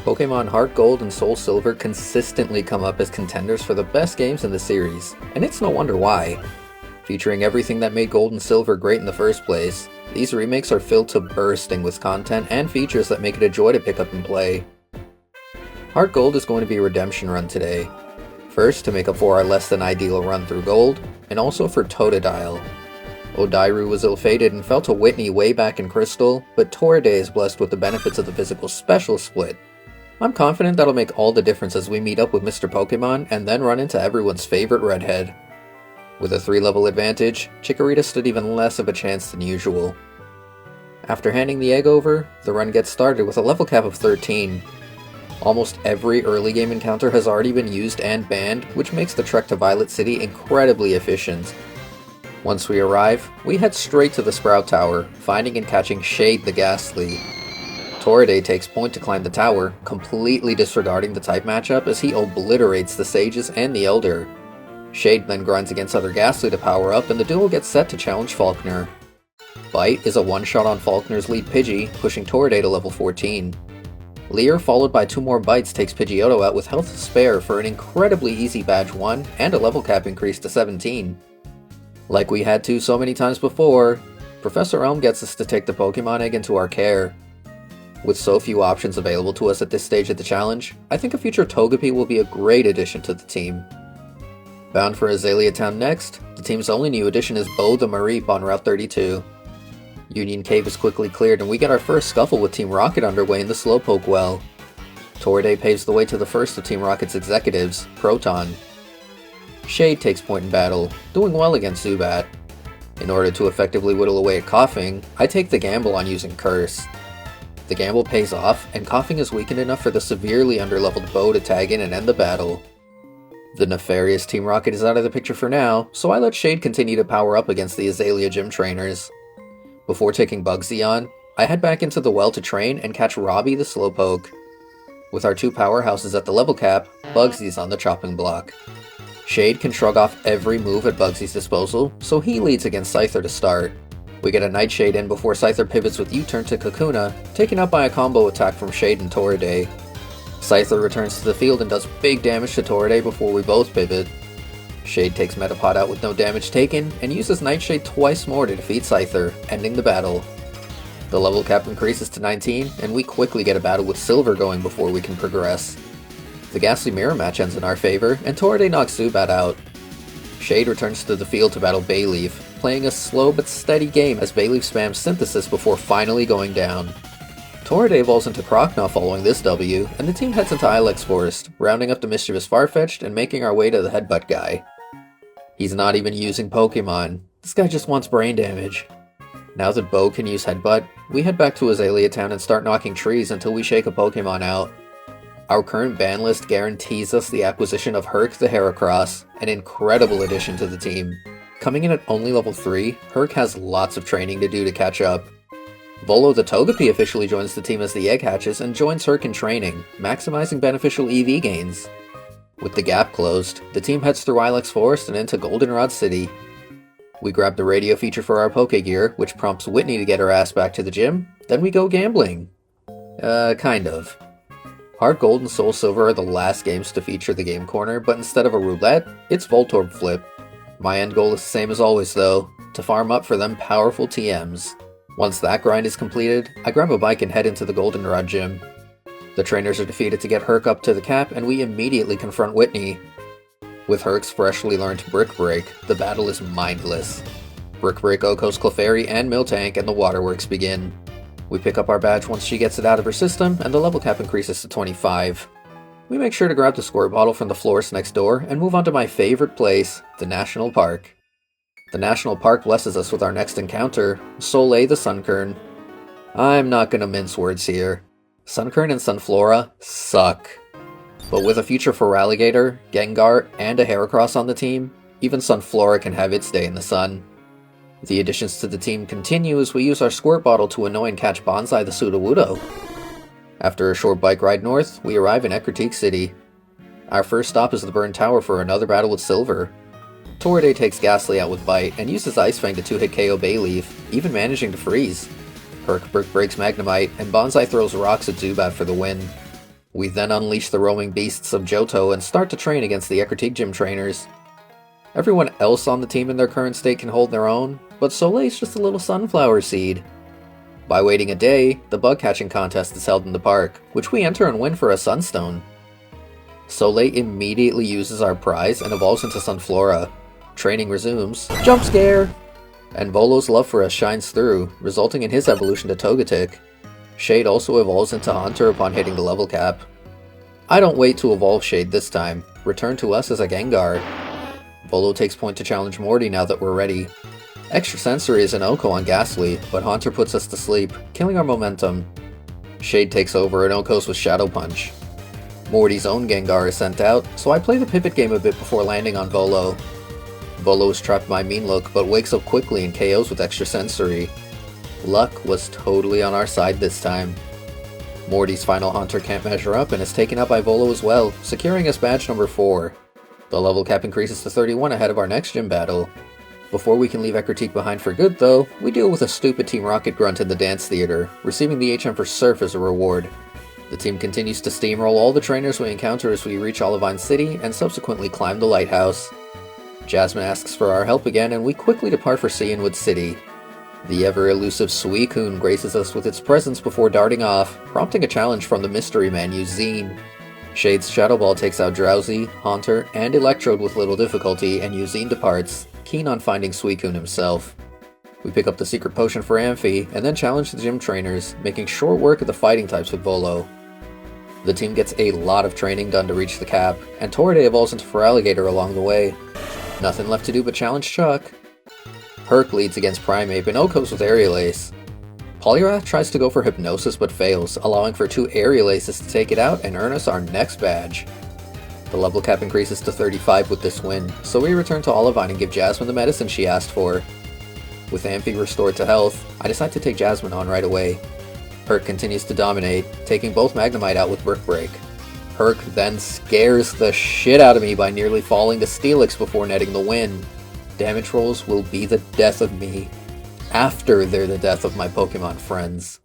Pokémon HeartGold and Soul Silver consistently come up as contenders for the best games in the series, and it's no wonder why. Featuring everything that made Gold and Silver great in the first place, these remakes are filled to bursting with content and features that make it a joy to pick up and play. HeartGold is going to be a redemption run today. First, to make up for our less than ideal run through Gold, and also for Totodile. Odairu was ill-fated and fell to Whitney way back in Crystal, but Torride is blessed with the benefits of the physical special split. I'm confident that'll make all the difference as we meet up with Mr. Pokemon and then run into everyone's favorite redhead. With a 3-level advantage, Chikorita stood even less of a chance than usual. After handing the egg over, the run gets started with a level cap of 13. Almost every early game encounter has already been used and banned, which makes the trek to Violet City incredibly efficient. Once we arrive, we head straight to the Sprout Tower, finding and catching Shade the Ghastly. Torride takes point to climb the tower, completely disregarding the type matchup as he obliterates the Sages and the Elder. Shade then grinds against other Ghastly to power up, and the duel gets set to challenge Falkner. Bite is a one-shot on Falkner's lead Pidgey, pushing Torride to level 14. Lyra, followed by 2 more bites, takes Pidgeotto out with health to spare for an incredibly easy badge 1 and a level cap increase to 17. Like we had to so many times before, Professor Elm gets us to take the Pokemon Egg into our care. With so few options available to us at this stage of the challenge, I think a future Togepi will be a great addition to the team. Bound for Azalea Town next, the team's only new addition is Bo the Mareep on Route 32. Union Cave is quickly cleared and we get our first scuffle with Team Rocket underway in the Slowpoke Well. Torride paves the way to the first of Team Rocket's executives, Proton. Shade takes point in battle, doing well against Zubat. In order to effectively whittle away at Coughing, I take the gamble on using Curse. The gamble pays off, and Coughing is weakened enough for the severely underleveled Bo to tag in and end the battle. The nefarious Team Rocket is out of the picture for now, so I let Shade continue to power up against the Azalea gym trainers. Before taking Bugsy on, I head back into the well to train and catch Robbie the Slowpoke. With our 2 powerhouses at the level cap, Bugsy's on the chopping block. Shade can shrug off every move at Bugsy's disposal, so he leads against Scyther to start. We get a Nightshade in before Scyther pivots with U-turn to Kakuna, taken out by a combo attack from Shade and Torride. Scyther returns to the field and does big damage to Torride before we both pivot. Shade takes Metapod out with no damage taken, and uses Nightshade twice more to defeat Scyther, ending the battle. The level cap increases to 19, and we quickly get a battle with Silver going before we can progress. The Ghastly Mirror match ends in our favor, and Torride knocks Zubat out. Shade returns to the field to battle Bayleaf, playing a slow but steady game as Bayleaf spams Synthesis before finally going down. Torride evolves into Croconaw following this W, and the team heads into Ilex Forest, rounding up the mischievous Farfetch'd and making our way to the Headbutt guy. He's not even using Pokemon. This guy just wants brain damage. Now that Bo can use Headbutt, we head back to Azalea Town and start knocking trees until we shake a Pokemon out. Our current ban list guarantees us the acquisition of Herc the Heracross, an incredible addition to the team. Coming in at only level 3, Herc has lots of training to do to catch up. Volo the Togepi officially joins the team as the egg hatches and joins Herc in training, maximizing beneficial EV gains. With the gap closed, the team heads through Ilex Forest and into Goldenrod City. We grab the radio feature for our Pokegear, which prompts Whitney to get her ass back to the gym, then we go gambling. Kind of. HeartGold and Soul Silver are the last games to feature the game corner, but instead of a roulette, it's Voltorb Flip. My end goal is the same as always though, to farm up for them powerful TMs. Once that grind is completed, I grab a bike and head into the Goldenrod gym. The trainers are defeated to get Herc up to the cap, and we immediately confront Whitney. With Herc's freshly learned Brick Break, the battle is mindless. Brick Break Oko's Clefairy and Miltank, and the waterworks begin. We pick up our badge once she gets it out of her system, and the level cap increases to 25. We make sure to grab the squirt bottle from the florist next door, and move on to my favorite place, the National Park. The National Park blesses us with our next encounter, Soleil the Sunkern. I'm not gonna mince words here. Sunkern and Sunflora suck. But with a future for Ralligator, Gengar, and a Heracross on the team, even Sunflora can have its day in the sun. The additions to the team continue as we use our squirt bottle to annoy and catch Bonsai the Sudowoodo. After a short bike ride north, we arrive in Ecruteak City. Our first stop is the Burn Tower for another battle with Silver. Torride takes Ghastly out with Bite and uses Ice Fang to 2-hit KO Bayleaf, even managing to freeze. Herc breaks Magnemite, and Bonsai throws rocks at Zubat for the win. We then unleash the roaming beasts of Johto and start to train against the Ecruteak gym trainers. Everyone else on the team in their current state can hold their own, but Soleil's just a little sunflower seed. By waiting a day, the bug catching contest is held in the park, which we enter and win for a Sunstone. Soleil immediately uses our prize and evolves into Sunflora. Training resumes. Jump scare! And Volo's love for us shines through, resulting in his evolution to Togetic. Shade also evolves into Haunter upon hitting the level cap. I don't wait to evolve Shade this time. Return to us as a Gengar. Volo takes point to challenge Morty now that we're ready. Extrasensory is an Oko on Ghastly, but Haunter puts us to sleep, killing our momentum. Shade takes over and Okos with Shadow Punch. Morty's own Gengar is sent out, so I play the pivot game a bit before landing on Volo. Volo is trapped by Mean Look, but wakes up quickly and KOs with Extrasensory. Luck was totally on our side this time. Morty's final Haunter can't measure up and is taken out by Volo as well, securing us badge number 4. The level cap increases to 31 ahead of our next gym battle. Before we can leave Ecruteak behind for good though, we deal with a stupid Team Rocket grunt in the dance theater, receiving the HM for Surf as a reward. The team continues to steamroll all the trainers we encounter as we reach Olivine City and subsequently climb the lighthouse. Jasmine asks for our help again and we quickly depart for Cianwood City. The ever-elusive Suicune graces us with its presence before darting off, prompting a challenge from the mystery man Eugene. Shade's Shadow Ball takes out Drowsy, Haunter, and Electrode with little difficulty and Eugene departs, keen on finding Suicune himself. We pick up the secret potion for Amphi and then challenge the gym trainers, making short work of the fighting types with Volo. The team gets a lot of training done to reach the cap, and Torride evolves into Feraligatr along the way. Nothing left to do but challenge Chuck. Herc leads against Primeape and Okos with Aerial Ace. Poliwrath tries to go for Hypnosis but fails, allowing for 2 Aerial Aces to take it out and earn us our next badge. The level cap increases to 35 with this win, so we return to Olivine and give Jasmine the medicine she asked for. With Amphi restored to health, I decide to take Jasmine on right away. Herc continues to dominate, taking both Magnemite out with Brick Break. Herc then scares the shit out of me by nearly falling to Steelix before netting the win. Damage rolls will be the death of me, after they're the death of my Pokemon friends.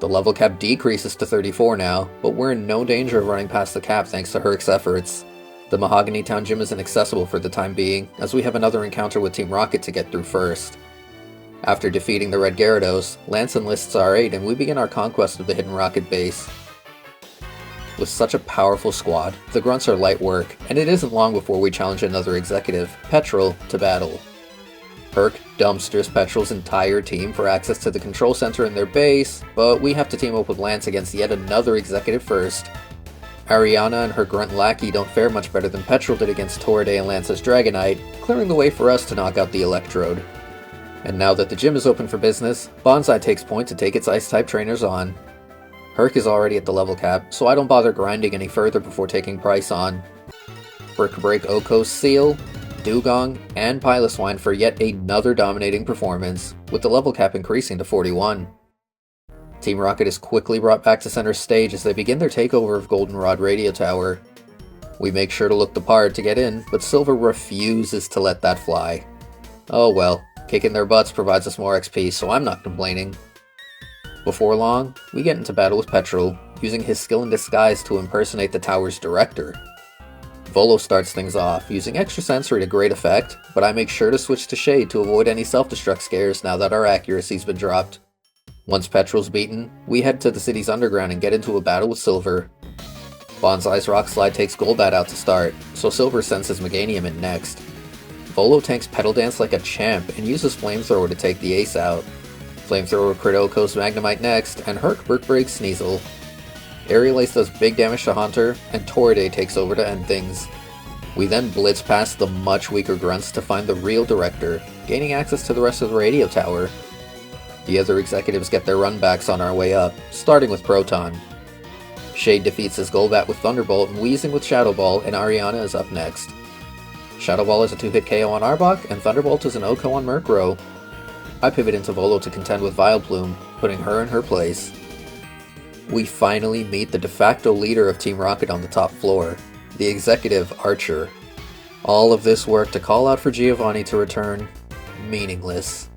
The level cap decreases to 34 now, but we're in no danger of running past the cap thanks to Herc's efforts. The Mahogany Town Gym is inaccessible for the time being, as we have another encounter with Team Rocket to get through first. After defeating the Red Gyarados, Lance enlists our aid and we begin our conquest of the Hidden Rocket base. With such a powerful squad, the grunts are light work, and it isn't long before we challenge another executive, Petrel, to battle. Herc dumpsters Petrel's entire team for access to the control center in their base, but we have to team up with Lance against yet another executive first. Ariana and her grunt lackey don't fare much better than Petrel did against Torride and Lance's Dragonite, clearing the way for us to knock out the Electrode. And now that the gym is open for business, Bonsai takes point to take its Ice-type trainers on. Herc is already at the level cap, so I don't bother grinding any further before taking Price on. Brick Break Okos Seal, Dugong, and Piloswine for yet another dominating performance, with the level cap increasing to 41. Team Rocket is quickly brought back to center stage as they begin their takeover of Goldenrod Radio Tower. We make sure to look the part to get in, but Silver refuses to let that fly. Oh well, kicking their butts provides us more XP, so I'm not complaining. Before long, we get into battle with Petrel, using his skill in disguise to impersonate the tower's director. Volo starts things off, using Extrasensory to great effect, but I make sure to switch to Shade to avoid any self-destruct scares now that our accuracy's been dropped. Once Petrel's beaten, we head to the city's underground and get into a battle with Silver. Bonsai's Rock Slide takes Golbat out to start, so Silver sends his Meganium in next. Volo tanks Petal Dance like a champ and uses Flamethrower to take the ace out. Flamethrower crit Okos Magnemite next, and Herc Brick breaks Sneasel. Aerial Ace does big damage to Haunter, and Torride takes over to end things. We then blitz past the much weaker grunts to find the real director, gaining access to the rest of the radio tower. The other executives get their runbacks on our way up, starting with Proton. Shade defeats his Golbat with Thunderbolt and Weezing with Shadow Ball, and Ariana is up next. Shadow Ball is a 2-hit KO on Arbok, and Thunderbolt is an Oko on Murkrow. I pivot into Volo to contend with Vileplume, putting her in her place. We finally meet the de facto leader of Team Rocket on the top floor, the executive Archer. All of this work to call out for Giovanni to return, meaningless.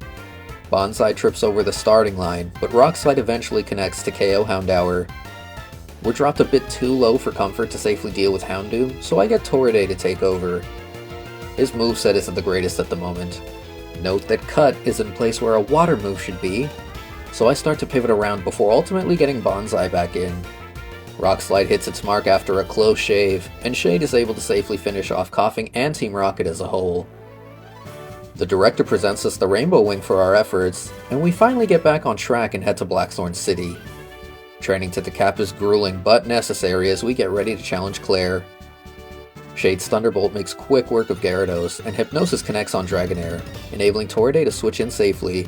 Bonsai trips over the starting line, but Rock Slide eventually connects to KO Houndour. We're dropped a bit too low for comfort to safely deal with Houndoom, so I get Torriday to take over. His moveset isn't the greatest at the moment. Note that Cut is in place where a water move should be, so I start to pivot around before ultimately getting Bonsai back in. Rock Slide hits its mark after a close shave, and Shade is able to safely finish off Coughing and Team Rocket as a whole. The director presents us the Rainbow Wing for our efforts, and we finally get back on track and head to Blackthorn City. Training to the cap is grueling but necessary as we get ready to challenge Claire. Shade's Thunderbolt makes quick work of Gyarados, and Hypnosis connects on Dragonair, enabling Torriday to switch in safely.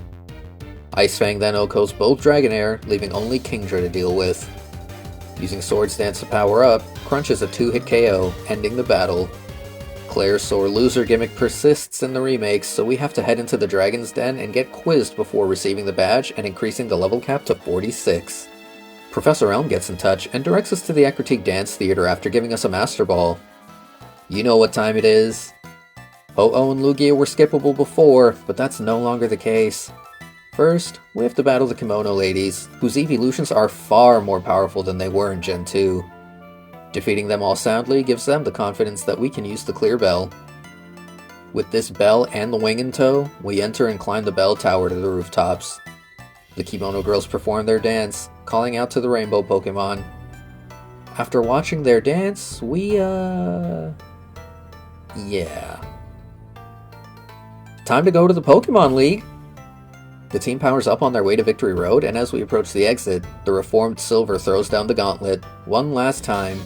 Ice Fang then OHKOs both Dragonair, leaving only Kingdra to deal with. Using Swords Dance to power up, crunches a 2-hit KO, ending the battle. Claire's sore loser gimmick persists in the remakes, so we have to head into the Dragon's Den and get quizzed before receiving the badge and increasing the level cap to 46. Professor Elm gets in touch and directs us to the Ecruteak Dance Theater after giving us a Master Ball. You know what time it is. Ho-Oh and Lugia were skippable before, but that's no longer the case. First, we have to battle the Kimono Ladies, whose evolutions are far more powerful than they were in Gen 2. Defeating them all soundly gives them the confidence that we can use the Clear Bell. With this bell and the wing in tow, we enter and climb the bell tower to the rooftops. The Kimono Girls perform their dance, calling out to the Rainbow Pokémon. After watching their dance, yeah. Time to go to the Pokémon League! The team powers up on their way to Victory Road, and as we approach the exit, the reformed Silver throws down the gauntlet, one last time.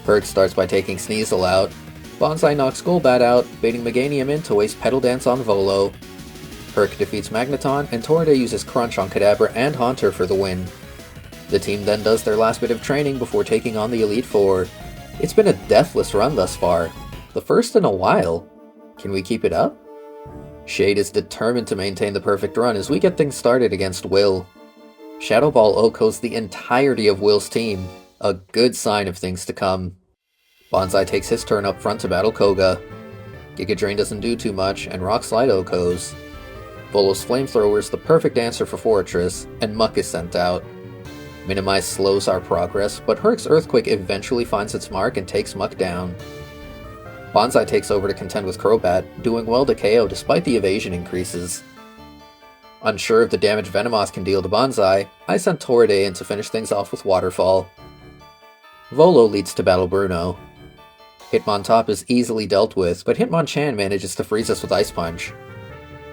Herc starts by taking Sneasel out. Bonsai knocks Golbat out, baiting Meganium in to waste Petal Dance on Volo. Herc defeats Magneton, and Torriday uses Crunch on Kadabra and Haunter for the win. The team then does their last bit of training before taking on the Elite Four. It's been a deathless run thus far, the first in a while. Can we keep it up? Shade is determined to maintain the perfect run as we get things started against Will. Shadow Ball OHKOs the entirety of Will's team, a good sign of things to come. Bonsai takes his turn up front to battle Koga. Giga Drain doesn't do too much, and Rock Slide OHKOs. Volo's Flamethrower is the perfect answer for Fortress, and Muck is sent out. Minimize slows our progress, but Herc's Earthquake eventually finds its mark and takes Muck down. Bonsai takes over to contend with Crobat, doing well to KO despite the evasion increases. Unsure of the damage Venomoth can deal to Bonsai, I sent Torriday in to finish things off with Waterfall. Volo leads to battle Bruno. Hitmontop is easily dealt with, but Hitmonchan manages to freeze us with Ice Punch.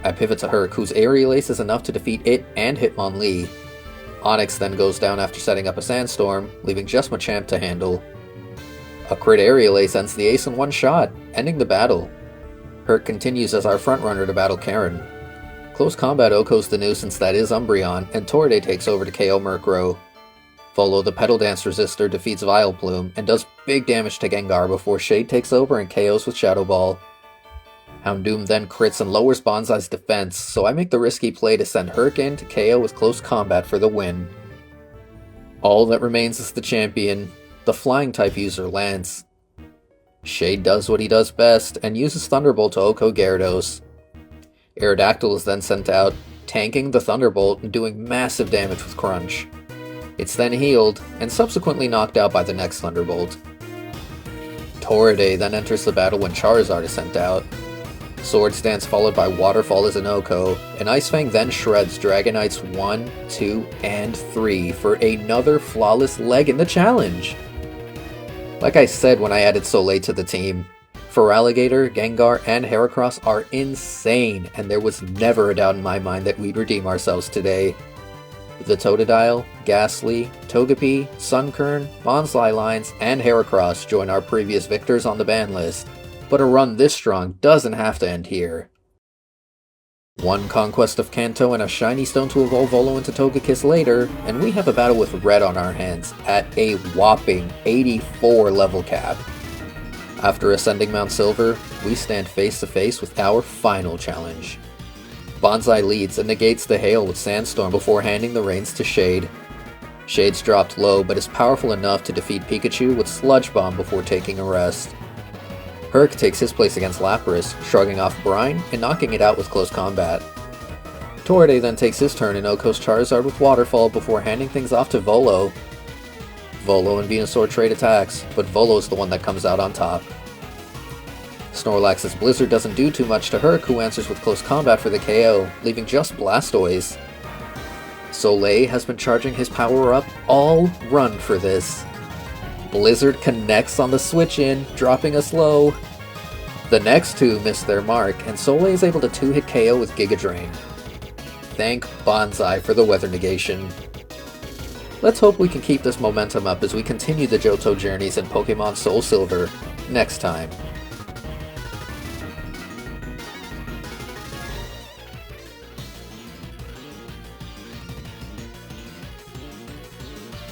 I pivot to Herc, whose Aerial Ace is enough to defeat it and Hitmonlee. Onix then goes down after setting up a Sandstorm, leaving just Machamp to handle. A crit Aerial Ace ends the ace in one shot, ending the battle. Herc continues as our frontrunner to battle Karen. Close combat OHKOs the nuisance that is Umbreon, and Torriday takes over to KO Murkrow. Volo the Petal Dance Resistor defeats Vileplume, and does big damage to Gengar before Shade takes over and KOs with Shadow Ball. Houndoom then crits and lowers Bonsai's defense, so I make the risky play to send Herc in to KO with close combat for the win. All that remains is the champion, the Flying-type user Lance. Shade does what he does best, and uses Thunderbolt to OHKO Gyarados. Aerodactyl is then sent out, tanking the Thunderbolt and doing massive damage with Crunch. It's then healed, and subsequently knocked out by the next Thunderbolt. Torriday then enters the battle when Charizard is sent out. Swords Dance followed by Waterfall is an OHKO, and Ice Fang then shreds Dragonites 1, 2, and 3 for another flawless leg in the challenge! Like I said when I added so late to the team, Feraligatr, Gengar, and Heracross are insane, and there was never a doubt in my mind that we'd redeem ourselves today. The Totodile, Ghastly, Togepi, Sunkern, Bonsly lines, and Heracross join our previous victors on the ban list, but a run this strong doesn't have to end here. One Conquest of Kanto and a Shiny Stone to evolve Volo into Togekiss later, and we have a battle with Red on our hands at a whopping 84 level cap. After ascending Mount Silver, we stand face to face with our final challenge. Bonsai leads and negates the hail with Sandstorm before handing the reins to Shade. Shade's dropped low, but is powerful enough to defeat Pikachu with Sludge Bomb before taking a rest. Herc takes his place against Lapras, shrugging off Brine and knocking it out with close combat. Torriday then takes his turn and OHKOs Charizard with Waterfall before handing things off to Volo. Volo and Venusaur trade attacks, but Volo's the one that comes out on top. Snorlax's Blizzard doesn't do too much to Herc, who answers with close combat for the KO, leaving just Blastoise. Soleil has been charging his power-up all run for this. Blizzard connects on the switch-in, dropping us low. The next two miss their mark, and Soleil is able to 2-hit KO with Giga Drain. Thank Bonsai for the weather negation. Let's hope we can keep this momentum up as we continue the Johto journeys in Pokemon Soul Silver next time.